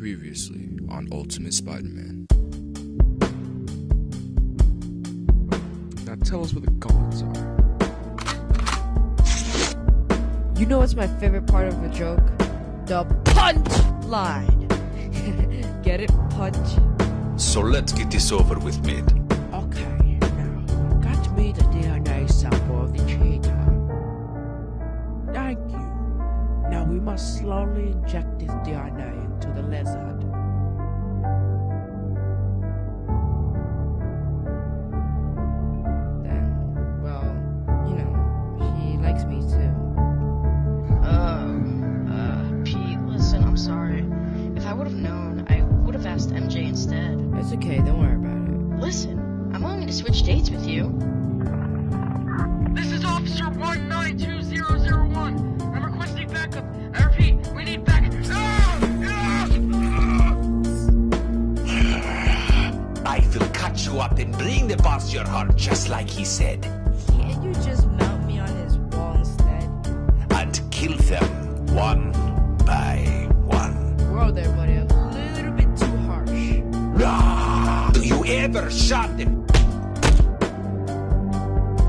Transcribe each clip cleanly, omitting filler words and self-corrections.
Previously on Ultimate Spider-Man. Now tell us where the goblins are. You know what's my favorite part of a joke? The punch line. Get it? Punch. So let's get this over with, mate. Okay, now, got me the DNA sample of the cheetah. Thank you. Now we must slowly inject this DNA into the lizard. Then, well, you know, she likes me too. Pete, listen, I'm sorry. If I would have known, I would have asked MJ instead. It's okay, don't worry about it. Listen, I'm willing to switch dates with you. This is Officer 192001. I'm requesting backup. I repeat, we need backup. I will cut you up and bring the boss your heart, just like he said. Can't you just mount me on his wall instead? And kill them one by one. Whoa there, buddy. A little bit too harsh. Ah, do you ever shot them?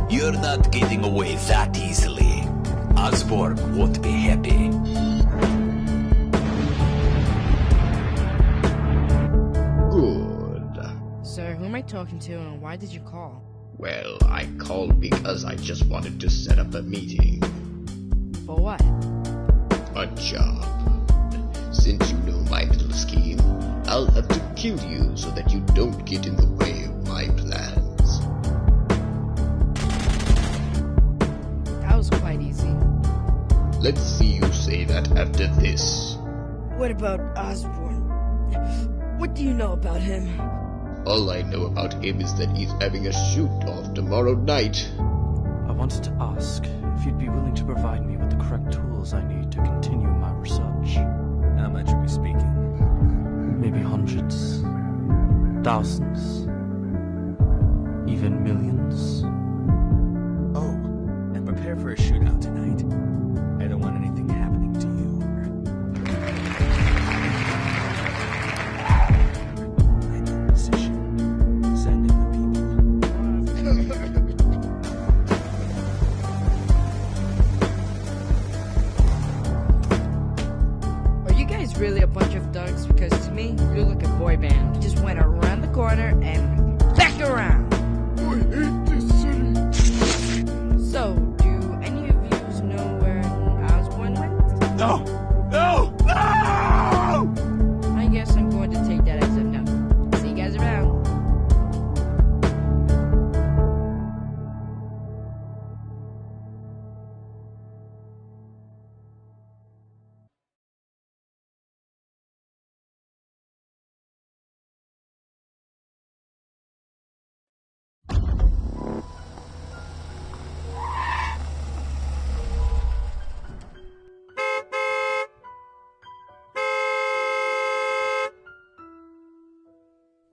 You're not getting away that easily. Osborn won't be happy. Good. Sir, who am I talking to and why did you call? Well, I called because I just wanted to set up a meeting. For what? A job. Since you know my little scheme, I'll have to kill you so that you don't get in the way of my plans. That was quite easy. Let's see you say that after this. What about Osborn? What do you know about him? All I know about him is that he's having a shoot-off tomorrow night. I wanted to ask if you'd be willing to provide me with the correct tools I need to continue my research. How much are we speaking? Maybe hundreds, thousands, even millions. Oh, and prepare for a shootout tonight. I don't want anything happening to you. Final decision. Send in the people. Are you guys really a bunch of thugs? Because to me, you look like a boy band. Just went around the corner and back around. I hate this city. So, do any of you know where Osborn went? No! No! No! I guess I'm going to take that as a no. See you guys around.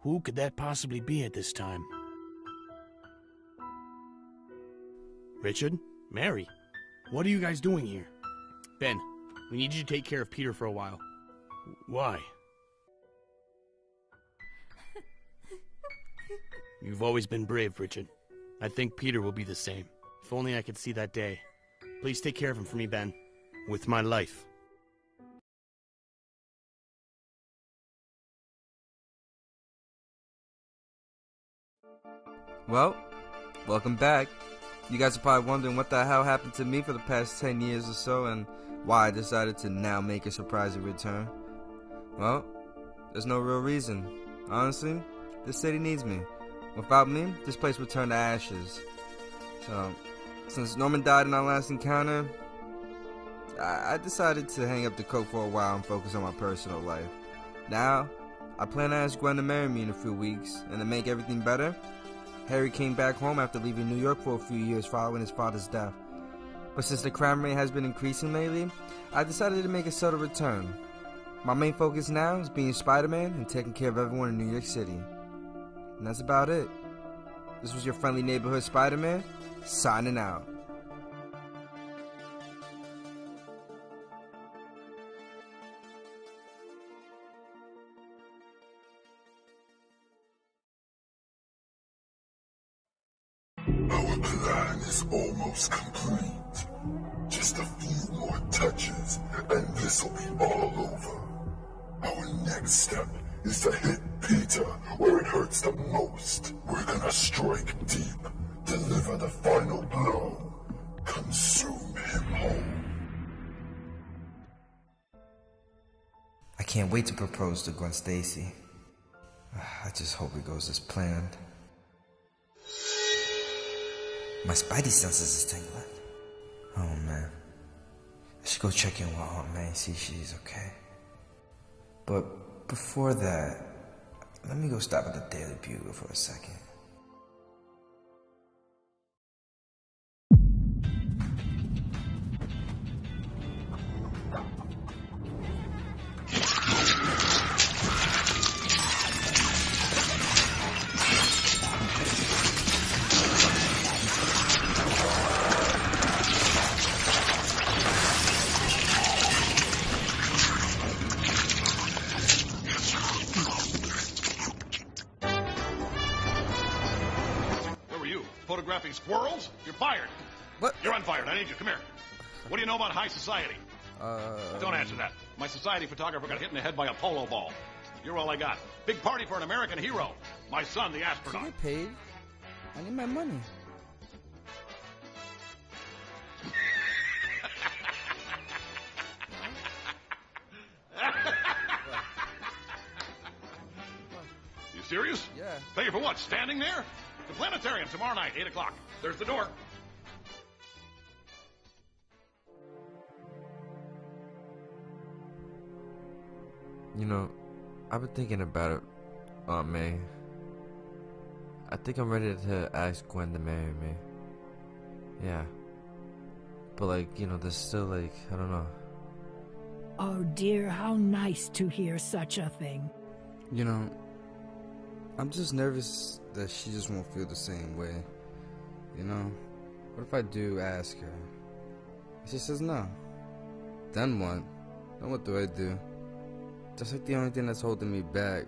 Who could that possibly be at this time? Richard? Mary? What are you guys doing here? Ben, we need you to take care of Peter for a while. Why? You've always been brave, Richard. I think Peter will be the same. If only I could see that day. Please take care of him for me, Ben. With my life. Well, welcome back. You guys are probably wondering what the hell happened to me for the past 10 years or so and why I decided to now make a surprising return. Well, there's no real reason. Honestly, this city needs me. Without me, this place would turn to ashes. So, since Norman died in our last encounter, I decided to hang up the coat for a while and focus on my personal life. Now, I plan to ask Gwen to marry me in a few weeks, and to make everything better, Harry came back home after leaving New York for a few years following his father's death. But since the crime rate has been increasing lately, I decided to make a subtle return. My main focus now is being Spider-Man and taking care of everyone in New York City. And that's about it. This was your friendly neighborhood Spider-Man, signing out. plan is almost complete. Just a few more touches, and this'll be all over. Our next step is to hit Peter where it hurts the most. We're gonna strike deep, deliver the final blow, consume him whole. I can't wait to propose to Gwen Stacy. I just hope it goes as planned. My spidey senses is tingling. Oh man. I should go check in with Aunt May and see if she's okay. But before that, let me go stop at the Daily Bugle for a second. Photographing squirrels? You're fired. What? You're unfired. I need you. Come here. What do you know about high society? Don't answer that. My society photographer got hit in the head by a polo ball. You're all I got. Big party for an American hero. My son, the astronaut. I get paid. I need my money. You serious? Yeah. Pay you for what? Standing there? The planetarium tomorrow night, 8 o'clock. There's the door. You know, I've been thinking about it, Aunt May. I think I'm ready to ask Gwen to marry me. Yeah. But like, you know, there's still like, I don't know. Oh dear, how nice to hear such a thing. You know, I'm just nervous that she just won't feel the same way. You know? What if I do ask her? She says no. Then what? Then what do I do? That's like the only thing that's holding me back.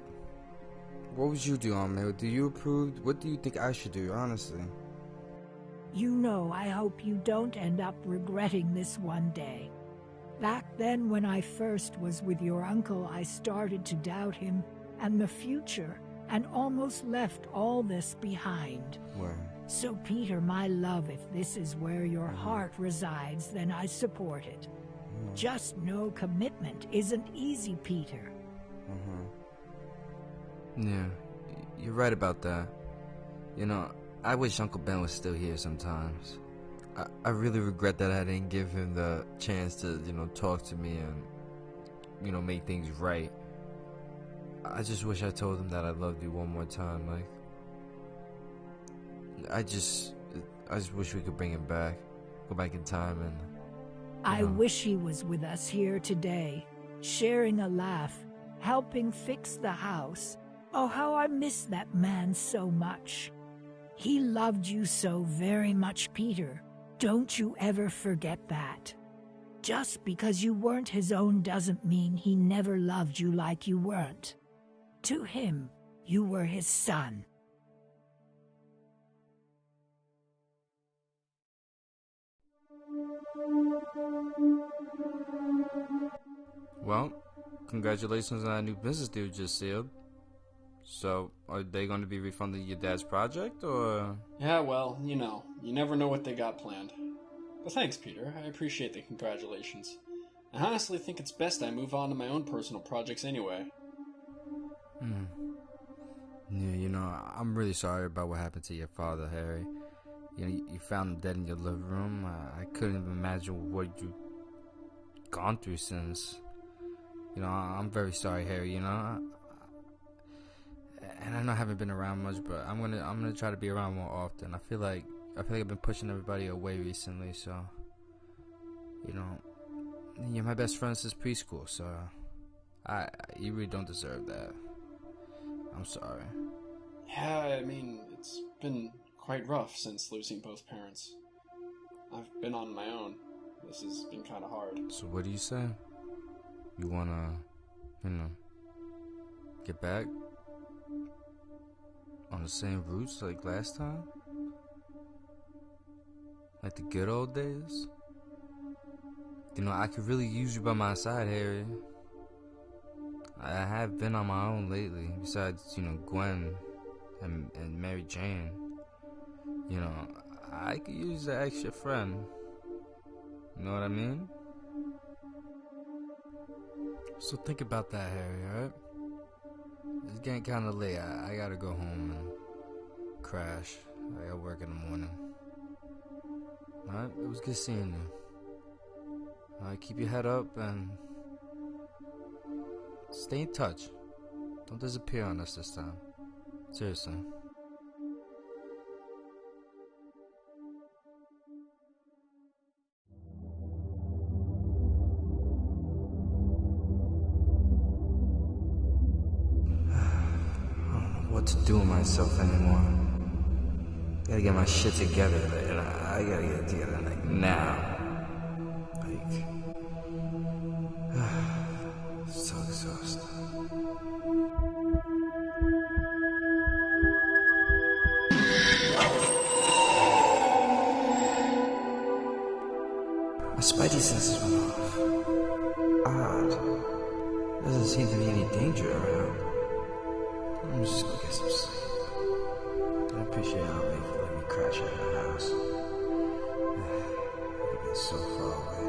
What would you do, Aunt May? Do you approve? What do you think I should do, honestly? You know, I hope you don't end up regretting this one day. Back then, when I first was with your uncle, I started to doubt him and the future, and almost left all this behind. Where? So, Peter, my love, if this is where your heart resides, then I support it. Just know commitment isn't easy, Peter. Yeah, you're right about that. You know, I wish Uncle Ben was still here sometimes. I really regret that I didn't give him the chance to, you know, talk to me and, you know, make things right. I just wish I told him that I loved you one more time. Like, I just wish we could bring him back, go back in time and. I wish he was with us here today, sharing a laugh, helping fix the house. Oh, how I miss that man so much. He loved you so very much, Peter. Don't you ever forget that. Just because you weren't his own doesn't mean he never loved you like you weren't. To him, you were his son. Well, congratulations on that new business deal you just sealed. So, are they going to be refunding your dad's project, or...? Yeah, well, you know, you never know what they got planned. But thanks, Peter. I appreciate the congratulations. I honestly think it's best I move on to my own personal projects anyway. Yeah, you know, I'm really sorry about what happened to your father, Harry. You know, you found him dead in your living room. I couldn't even imagine what you've gone through since. You know, I'm very sorry, Harry, you know. And I know I haven't been around much, but I'm gonna try to be around more often. I feel like I've been pushing everybody away recently, so you know, you're my best friend since preschool, so you really don't deserve that. I'm sorry. Yeah, I mean, it's been quite rough since losing both parents. I've been on my own. This has been kind of hard. So what do you say? You wanna, you know, get back on the same roots like last time? Like the good old days? You know, I could really use you by my side, Harry. I have been on my own lately, besides, you know, Gwen and Mary Jane. You know, I could use an extra friend. You know what I mean? So think about that, Harry, alright? It's getting kinda late. I gotta go home and crash. I got work in the morning. Alright, it was good seeing you. Alright, keep your head up and stay in touch. Don't disappear on us this time. Seriously. What to do with myself anymore. Gotta get my shit together, and I gotta get it together like now. Like, so exhausted. My spidey senses went off. Odd. Doesn't seem to be any danger around. I'm just gonna get some sleep. I appreciate Aunt May for letting me crash at her house. I've been so far away,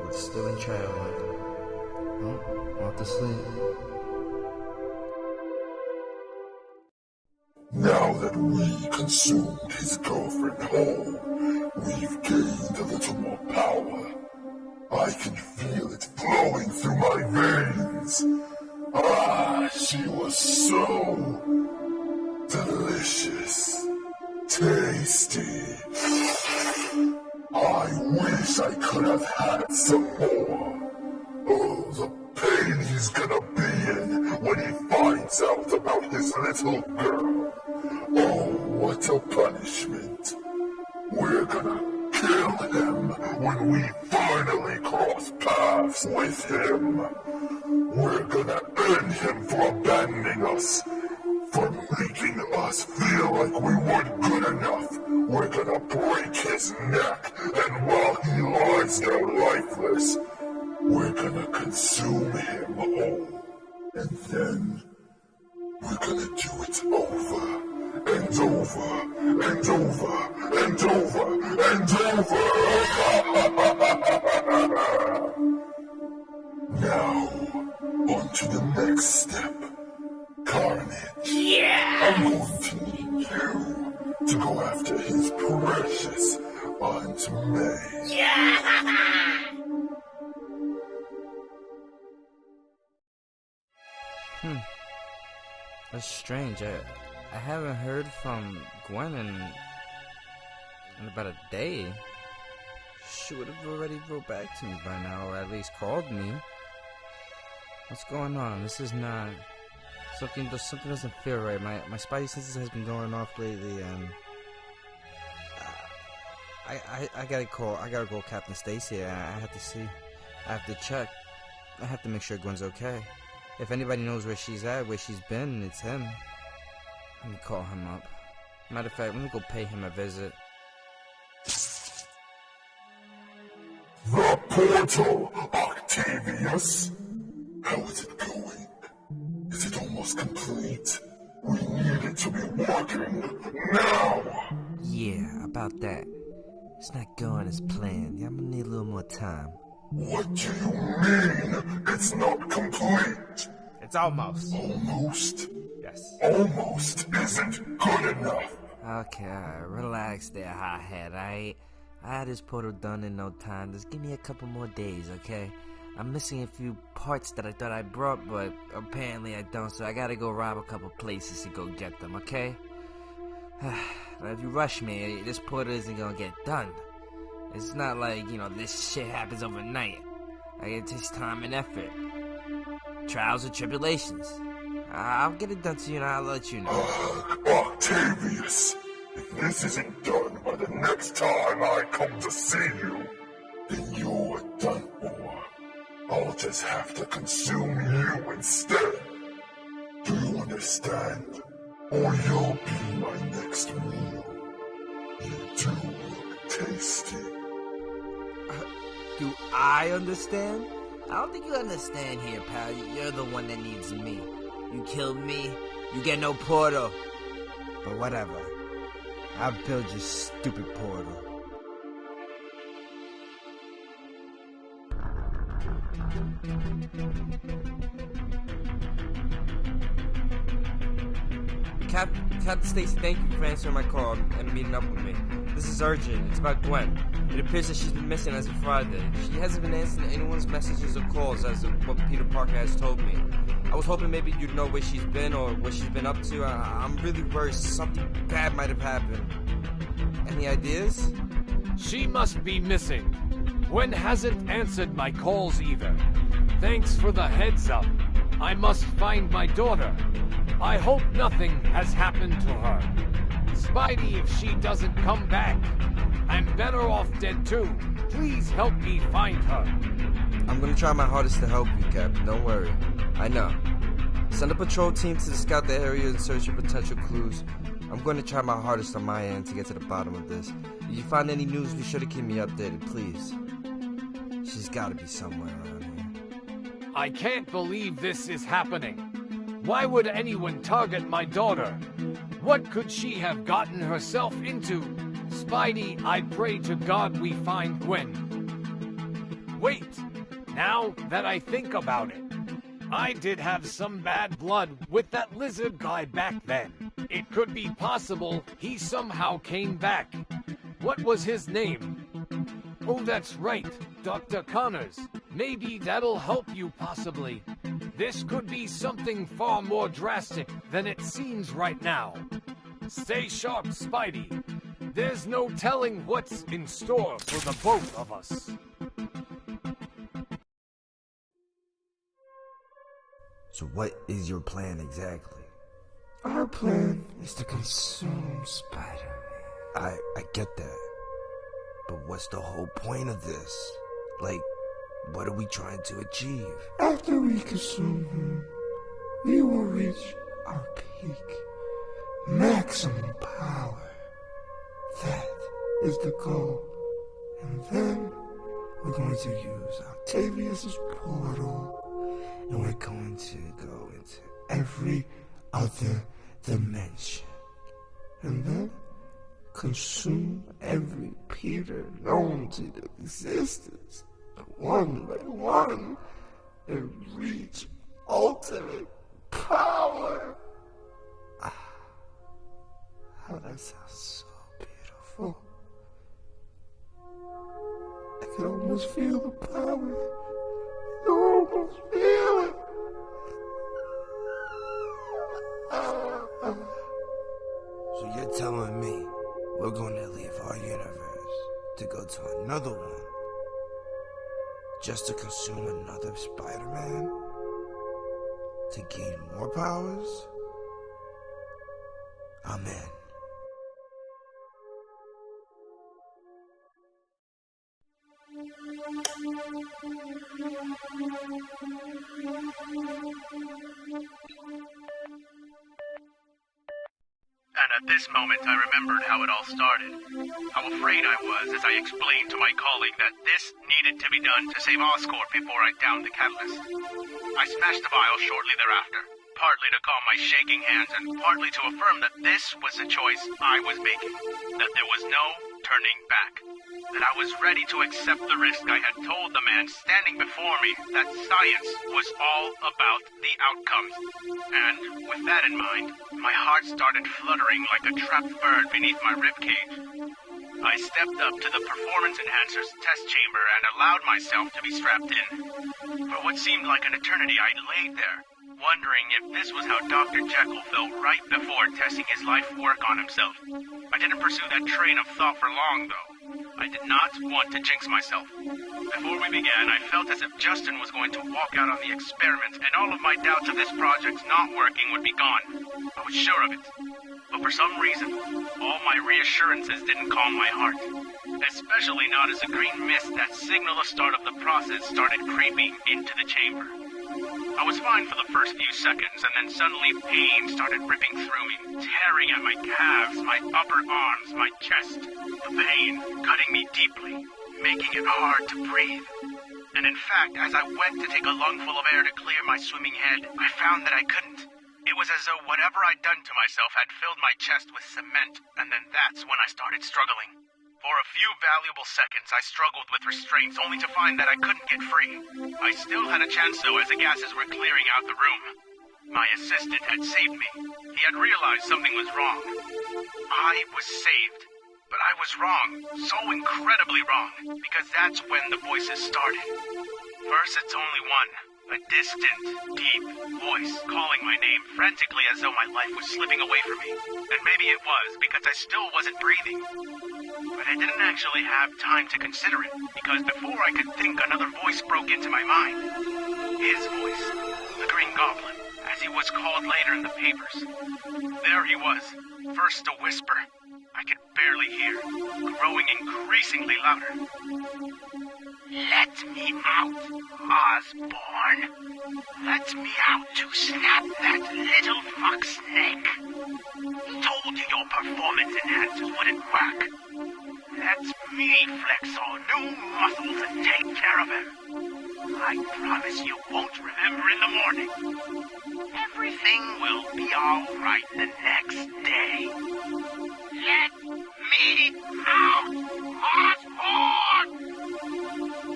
but still in childhood. Oh, off to sleep. Now that we consumed his girlfriend whole, we've gained a little more power. I can feel it flowing through my veins. Ah, she was so delicious, tasty. I wish I could have had some more. Oh, the pain he's gonna be in when he finds out about his little girl. Oh, what a punishment. We're gonna kill him when we finally cross paths with him. We're gonna end him for abandoning us, for making us feel like we weren't good enough. We're gonna break his neck, and while he lies there lifeless, we're gonna consume him whole. And then we're gonna do it over and over and over and over and over. Now, on to the next step. Carnage. Yeah! I'm going to need you to go after his precious Aunt May. Yeah! That's strange. I haven't heard from Gwen in about a day. She would have already wrote back to me by now, or at least called me. What's going on? This is not... Something doesn't feel right. My spidey senses has been going off lately, and... I gotta call Captain Stacy. I have to see. I have to check. I have to make sure Gwen's okay. If anybody knows where she's at, where she's been, it's him. Let me call him up. Matter of fact, let me go pay him a visit. The portal, Octavius. How is it going? Is it almost complete? We need it to be working now. Yeah, about that. It's not going as planned. I'm gonna need a little more time. What do you mean it's not complete? It's almost. Almost? Yes. Almost isn't good enough. Okay, alright. Relax there, hothead. I had this portal done in no time. Just give me a couple more days, okay? I'm missing a few parts that I thought I brought, but apparently I don't, so I gotta go rob a couple places to go get them, okay? If you rush me, this portal isn't gonna get done. It's not like, you know, this shit happens overnight. Like, it takes time and effort. Trials and tribulations. I'll get it done to you and I'll let you know. Octavius, if this isn't done by the next time I come to see you, then you're done for. I'll just have to consume you instead. Do you understand? Or you'll be my next meal. You do look tasty. Do I understand? I don't think you understand here, pal. You're the one that needs me. You killed me, you get no portal. But whatever. I'll build your stupid portal. Captain Stacy, thank you for answering my call and meeting up with me. This is urgent. It's about Gwen. It appears that she's been missing as of Friday. She hasn't been answering anyone's messages or calls as of what Peter Parker has told me. I was hoping maybe you'd know where she's been or what she's been up to. I'm really worried something bad might have happened. Any ideas? She must be missing. Gwen hasn't answered my calls either. Thanks for the heads up. I must find my daughter. I hope nothing has happened to her. Spidey, if she doesn't come back, I'm better off dead too. Please help me find her. I'm gonna try my hardest to help you, Captain. Don't worry. I know. Send a patrol team to scout the area and search for potential clues. I'm going to try my hardest on my end to get to the bottom of this. If you find any news, be sure to keep me updated, please. She's gotta be somewhere around here. I can't believe this is happening. Why would anyone target my daughter? What could she have gotten herself into? Spidey, I pray to God we find Gwen. Wait, now that I think about it, I did have some bad blood with that lizard guy back then. It could be possible he somehow came back. What was his name? Oh, that's right, Dr. Connors. Maybe that'll help you possibly. This could be something far more drastic than it seems right now. Stay sharp, Spidey. There's no telling what's in store for the both of us. So what is your plan exactly? Our plan is to consume Spider-Man. I get that. But what's the whole point of this? Like, what are we trying to achieve? After we consume him, we will reach our peak. Maximum power. That is the goal. And then we're going to use Octavius' portal. And we're going to go into every other dimension. And then consume every Peter known to existence. One by one. And reach ultimate power. How that sounds so beautiful. I can almost feel the power. I almost feel it. So you're telling me we're going to leave our universe to go to another one just to consume another Spider-Man? To gain more powers? Amen. And at this moment I remembered how it all started. How afraid I was as I explained to my colleague that this needed to be done to save Oscorp before I downed the catalyst. I smashed the vial shortly thereafter, partly to calm my shaking hands and partly to affirm that this was the choice I was making, that there was no turning back, that I was ready to accept the risk. I had told the man standing before me that science was all about the outcomes. And with that in mind, my heart started fluttering like a trapped bird beneath my ribcage. I stepped up to the performance enhancer's test chamber and allowed myself to be strapped in. For what seemed like an eternity, I laid there, wondering if this was how Dr. Jekyll felt right before testing his life work on himself. I didn't pursue that train of thought for long, though. I did not want to jinx myself. Before we began, I felt as if Justin was going to walk out on the experiment, and all of my doubts of this project not working would be gone. I was sure of it. But for some reason, all my reassurances didn't calm my heart. Especially not as a green mist that signaled the start of the process started creeping into the chamber. I was fine for the first few seconds, and then suddenly pain started ripping through me, tearing at my calves, my upper arms, my chest. The pain cutting me deeply, making it hard to breathe. And in fact, as I went to take a lungful of air to clear my swimming head, I found that I couldn't. It was as though whatever I'd done to myself had filled my chest with cement, and then that's when I started struggling. For a few valuable seconds, I struggled with restraints, only to find that I couldn't get free. I still had a chance, though, as the gases were clearing out the room. My assistant had saved me. He had realized something was wrong. I was saved. But I was wrong, so incredibly wrong, because that's when the voices started. First, it's only one. A distant, deep voice calling my name frantically as though my life was slipping away from me. And maybe it was, because I still wasn't breathing. But I didn't actually have time to consider it, because before I could think, another voice broke into my mind. His voice, the Green Goblin, as he was called later in the papers. There he was, first a whisper. I could barely hear, growing increasingly louder. Let me out, Osborn. Let me out to snap that little fuck's neck. He told you your performance enhancers wouldn't work. Let me flex all new muscles and take care of him. I promise you won't remember in the morning. Everything will be all right the next day. Let me out, Osborn!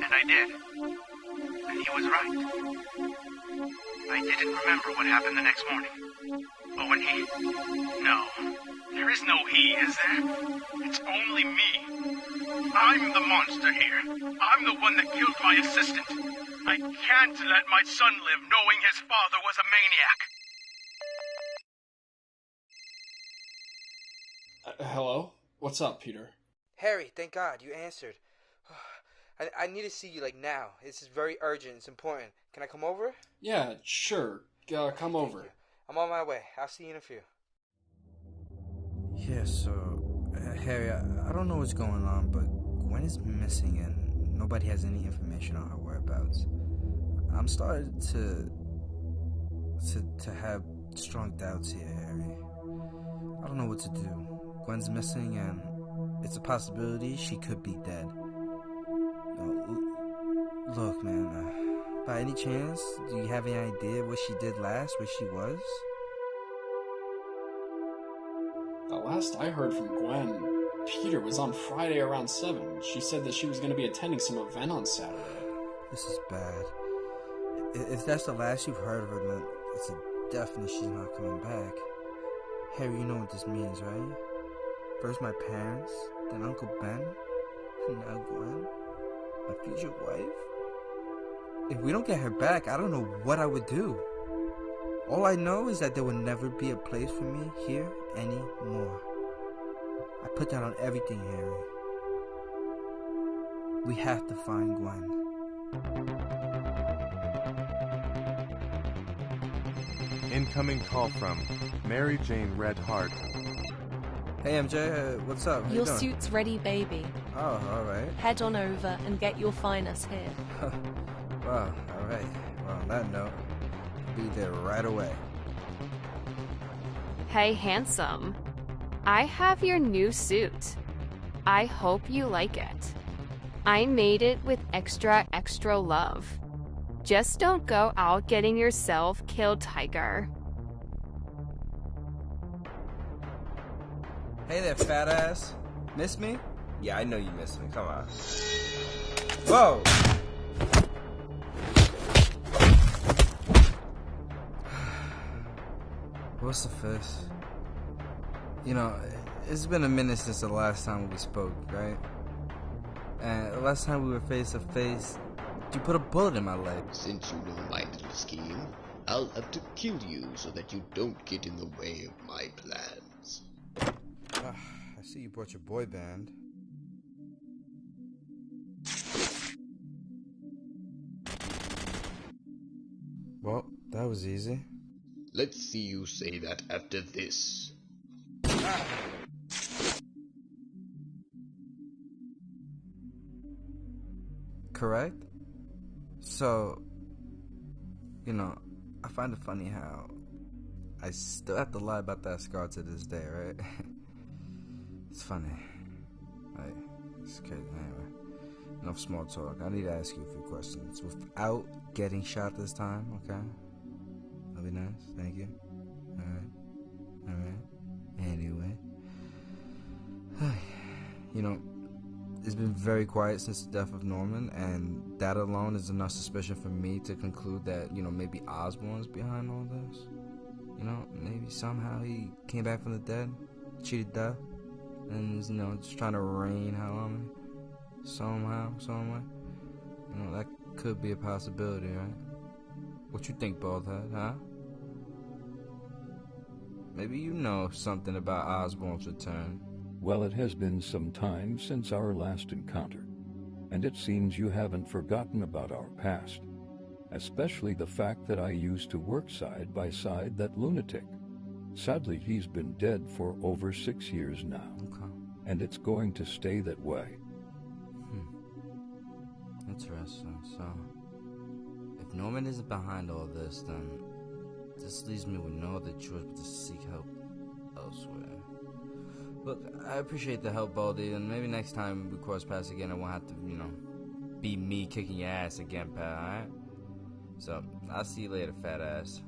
And I did. And he was right. I didn't remember what happened the next morning. But when he... No. There is no he, is there? It's only me. I'm the monster here. I'm the one that killed my assistant. I can't let my son live knowing his father was a maniac. Hello? What's up, Peter? Harry, thank God, you answered. I need to see you, like, now. This is very urgent. It's important. Can I come over? Yeah, sure. Come over. I'm on my way. I'll see you in a few. Yeah, so, Harry, I don't know what's going on, but Gwen is missing and nobody has any information on her whereabouts. I'm starting to have strong doubts here, Harry. I don't know what to do. Gwen's missing and it's a possibility she could be dead. Look, man, by any chance, do you have any idea what she did last, where she was? The last I heard from Gwen, Peter, was on Friday around 7. She said that she was going to be attending some event on Saturday. This is bad. If that's the last you've heard of her, then it's a definite she's not coming back. Harry, you know what this means, right? First my parents, then Uncle Ben, and now Gwen, my future wife. If we don't get her back, I don't know what I would do. All I know is that there will never be a place for me here anymore. I put that on everything, Harry. We have to find Gwen. Incoming call from Mary Jane Redheart. Hey MJ, what's up? How Your you doing? suit's ready, baby. Oh, alright. Head on over and get your finest here. Wow, alright. Well, on that note, I'll be there right away. Hey, handsome. I have your new suit. I hope you like it. I made it with extra love. Just don't go out getting yourself killed, tiger. Hey there, fat ass. Miss me? Yeah, I know you miss me. Come on. Whoa! What's the fist? You know, it's been a minute since the last time we spoke, right? And the last time we were face to face, you put a bullet in my leg. Since you know my little scheme, I'll have to kill you so that you don't get in the way of my plans. I see you brought your boy band. Well, that was easy. Let's see you say that after this. Correct? So, you know, find it funny how I still have to lie about that scar to this day, right? It's funny. Like, it's crazy. Anyway, enough small talk. I need to ask you a few questions without getting shot this time, okay? That'll be nice. Thank you. Alright. Anyway. You know, it's been very quiet since the death of Norman, and that alone is enough suspicion for me to conclude that, you know, maybe Osborn's behind all this. You know, maybe somehow he came back from the dead, cheated death, and is, you know, just trying to rain hell on me. Somehow, some way. You know, that could be a possibility, right? What you think, Baldhead, huh? Maybe you know something about Osborn's return. Well, it has been some time since our last encounter, and it seems you haven't forgotten about our past, especially the fact that I used to work side by side that lunatic. Sadly, he's been dead for over 6 years now, and it's going to stay that way. Interesting. So, if Norman isn't behind all this, then this leaves me with no other choice but to seek help elsewhere. Look, I appreciate the help, Baldy, and maybe next time we cross paths again, I won't have to, you know, be me kicking your ass again, pal, alright? So, I'll see you later, fat ass.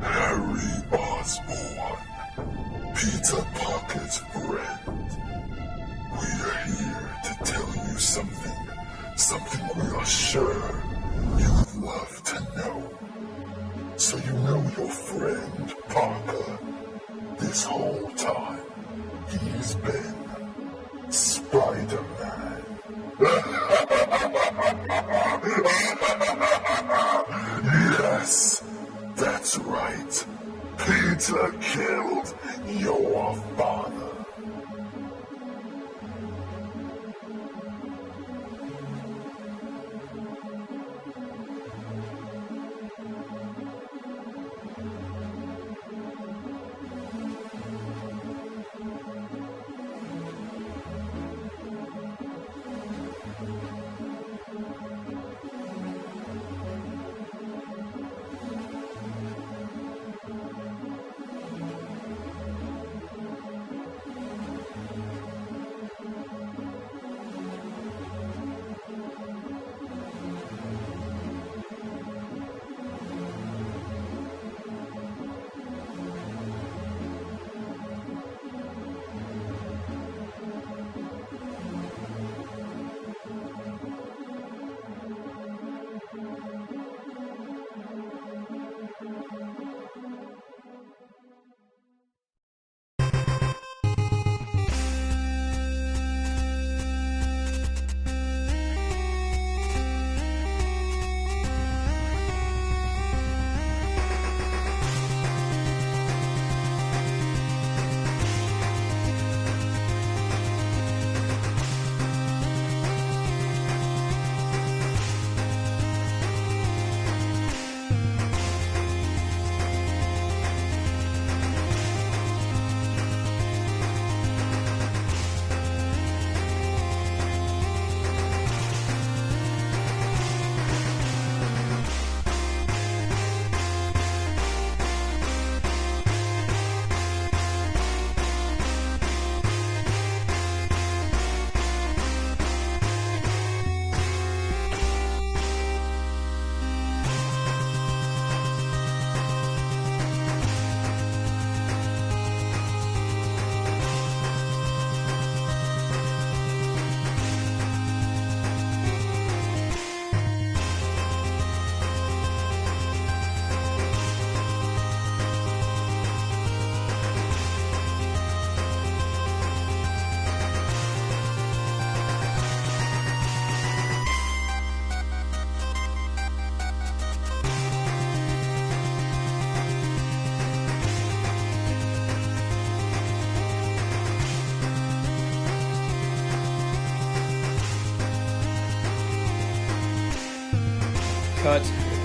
Harry Osborn, Peter Parker's friend. We are here to tell you something we are sure you'd love to know. So you know your friend Parker, this whole time, he's been Spider-Man. Yes, that's right. Peter killed your father. Cut.